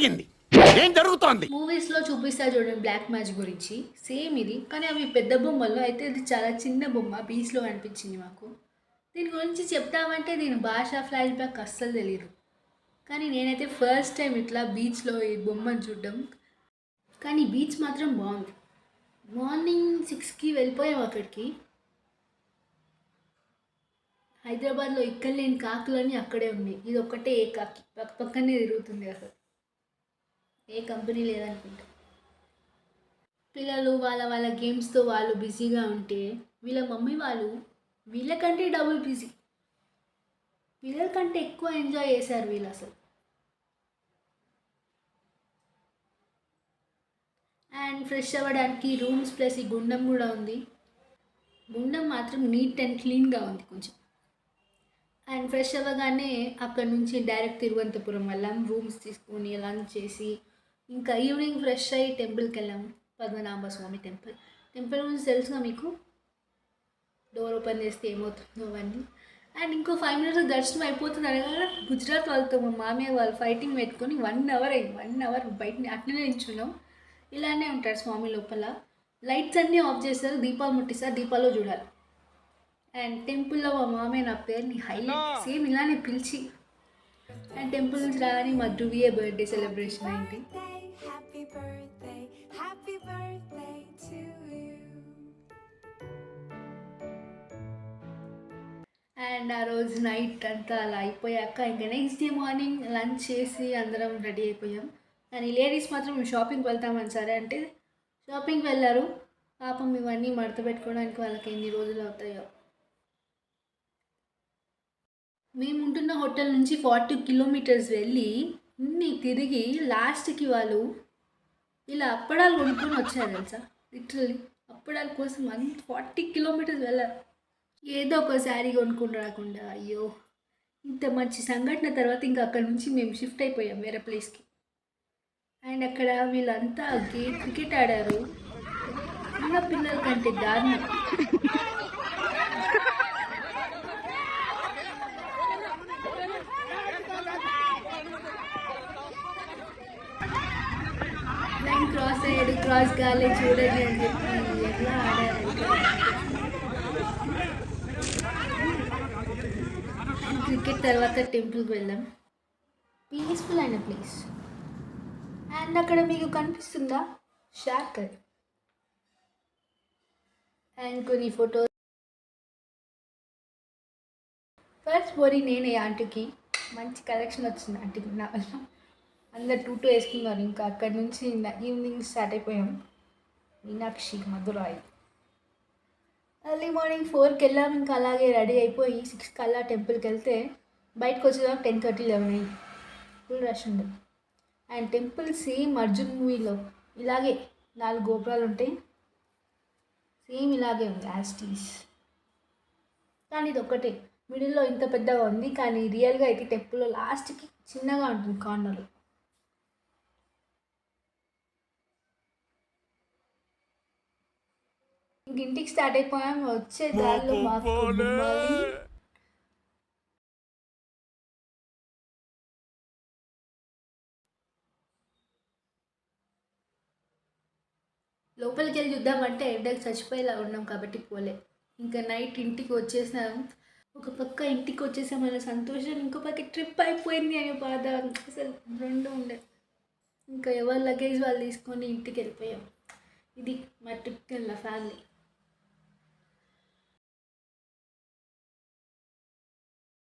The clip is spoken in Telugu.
జరిగింది? ఏం జరుగుతోంది? మూవీస్లో చూపిస్తారు చూడండి బ్లాక్ మ్యాజిక్ గురించి, సేమ్ ఇది. కానీ అవి పెద్ద బొమ్మలు, అయితే ఇది చాలా చిన్న బొమ్మ బీచ్లో అనిపించింది మాకు. దీని గురించి చెప్తామంటే దీని భాష ఫ్లాష్ బ్యాక్ అస్సలు తెలియదు. కానీ నేనైతే ఫస్ట్ టైం ఇట్లా బీచ్లో ఈ బొమ్మను చూడడం. కానీ బీచ్ మాత్రం బాగుంది. మార్నింగ్ 6కి వెళ్ళిపోయాం అక్కడికి. హైదరాబాద్లో ఇక్కడ లేని కాకులన్నీ అక్కడే ఉన్నాయి. ఇది ఒక్కటే ఏ కాకి పక్కనే తిరుగుతుంది. అసలు ఏ కంపెనీ లేదనుకుంటా. పిల్లలు వాళ్ళ వాళ్ళ గేమ్స్తో వాళ్ళు బిజీగా ఉంటే వీళ్ళ మమ్మీ వాళ్ళు వీళ్ళకంటే డబుల్ బిజీ. పిల్లల కంటే ఎక్కువ ఎంజాయ్ చేశారు వీళ్ళు అసలు. అండ్ ఫ్రెష్ అవ్వడానికి రూమ్స్ ప్లస్ ఈ గుండం కూడా ఉంది. గుండం మాత్రం నీట్ అండ్ క్లీన్గా ఉంది కొంచెం. అండ్ ఫ్రెష్ అవ్వగానే అక్కడ నుంచి డైరెక్ట్ తిరువనంతపురం వెళ్ళాం. రూమ్స్ తీసుకొని లంచ్ చేసి ఇంకా ఈవినింగ్ ఫ్రెష్ అయ్యి టెంపుల్కి వెళ్ళాము. పద్మనాభ స్వామి టెంపుల్. టెంపుల్ గురించి తెలుసుగా మీకు, డోర్ ఓపెన్ చేస్తే ఏమవుతుందో అవన్నీ. అండ్ ఇంకో 5 minutes దర్శనం అయిపోతుంది అనగా గుజరాత్ వాళ్ళతో మా మామయ్య వాళ్ళు ఫైటింగ్ పెట్టుకొని 1 hour అయింది. 1 hour బయట అట్లనే నించున్నాం. ఇలానే ఉంటారు స్వామి లోపల. లైట్స్ అన్నీ ఆఫ్ చేస్తారు, దీపాలు ముట్టిస్తారు, దీపాల్లో చూడాలి. అండ్ టెంపుల్లో మా మామయ్య నా పేరుని హైలైట్ సేమ్ ఇలానే పిలిచి, అండ్ టెంపుల్ నుంచి రాగానే మా ధృవియే బర్త్డే సెలబ్రేషన్ అయింది. అండ్ ఆ రోజు నైట్ అంతా అలా అయిపోయాక ఇంకా నెక్స్ట్ డే మార్నింగ్ లంచ్ చేసి అందరం రెడీ అయిపోయాం. కానీ లేడీస్ మాత్రం మేము షాపింగ్కి వెళ్తామని సరే అంటే షాపింగ్కి వెళ్ళారు. పాపం ఇవన్నీ మడత పెట్టుకోవడానికి వాళ్ళకి ఎన్ని రోజులు అవుతాయో. మేము ఉంటున్న హోటల్ నుంచి 40 kilometers వెళ్ళి ఇన్ని తిరిగి లాస్ట్కి వాళ్ళు ఇలా అప్పడాలు కొనుక్కొని వచ్చారు తెలుసా. లిటరల్లీ అప్పడాల కోసం 40 kilometers వెళ్ళారు. ఏదో ఒక శారీ కొనుక్కొని రాకుండా. అయ్యో, ఇంత మంచి సంఘటన తర్వాత ఇంకా అక్కడ నుంచి మేము షిఫ్ట్ అయిపోయాం వేరే ప్లేస్కి. అండ్ అక్కడ వీళ్ళంతా క్రికెట్ ఆడారు. చిన్న పిల్లల కంటే దారుణం. లైన్ క్రాస్ అయ్యాడు, క్రాస్ కాలే చూడండి అని చెప్పి ఎట్లా ఆడారంటే. క్రికెట్ తర్వాత టెంపుల్కి వెళ్ళాం. పీస్ఫుల్ అయిన ప్లేస్. అండ్ అక్కడ మీకు కనిపిస్తుందా షార్క్ అది. అండ్ కొన్ని ఫొటోస్. ఫస్ట్ పోరి నేనే ఆంటీకి మంచి కలెక్షన్ వచ్చింది ఆంటీకి నా వల్ల. అందరు 2 వేసుకున్నారు. ఇంకా అక్కడి నుంచి ఈవినింగ్ స్టార్ట్ అయిపోయాం. మీనాక్షి మధురాయి. ఎర్లీ మార్నింగ్ 4కి వెళ్ళాం. ఇంకా అలాగే రెడీ అయిపోయి 6 కల్లా టెంపుల్కి వెళ్తే బయటకు వచ్చేదాకా 10:30, 11 అయింది. ఫుల్ రష్ ఉండదు. అండ్ టెంపుల్ సేమ్ అర్జున్ మూవీలో ఇలాగే 4 గోపురాలు ఉంటాయి. సేమ్ ఇలాగే ఉంది యాస్టీస్. కానీ ఇది ఒక్కటే మిడిల్లో ఇంత పెద్దగా ఉంది. కానీ రియల్గా అయితే టెంపుల్లో లాస్ట్కి చిన్నగా ఉంటుంది కార్నర్లో. ఇంక ఇంటికి స్టార్ట్ అయిపోయాం. వచ్చే దారిలో మాకు లోపలికి వెళ్ళి చూద్దామంటే ఎండకు చచ్చిపోయేలా ఉన్నాం కాబట్టి పోలే. ఇంకా నైట్ ఇంటికి వచ్చేసాం. ఒక పక్క ఇంటికి వచ్చేసామన్న సంతోషం, ఇంకో పక్క ట్రిప్ అయిపోయింది అనే బాధ. అసలు రెండు ఉండే. ఇంకా ఎవరి లగేజ్ వాళ్ళు తీసుకొని ఇంటికి వెళ్ళిపోయాం. ఇది మా ట్రిప్కి వెళ్ళిన ఫ్యామిలీ.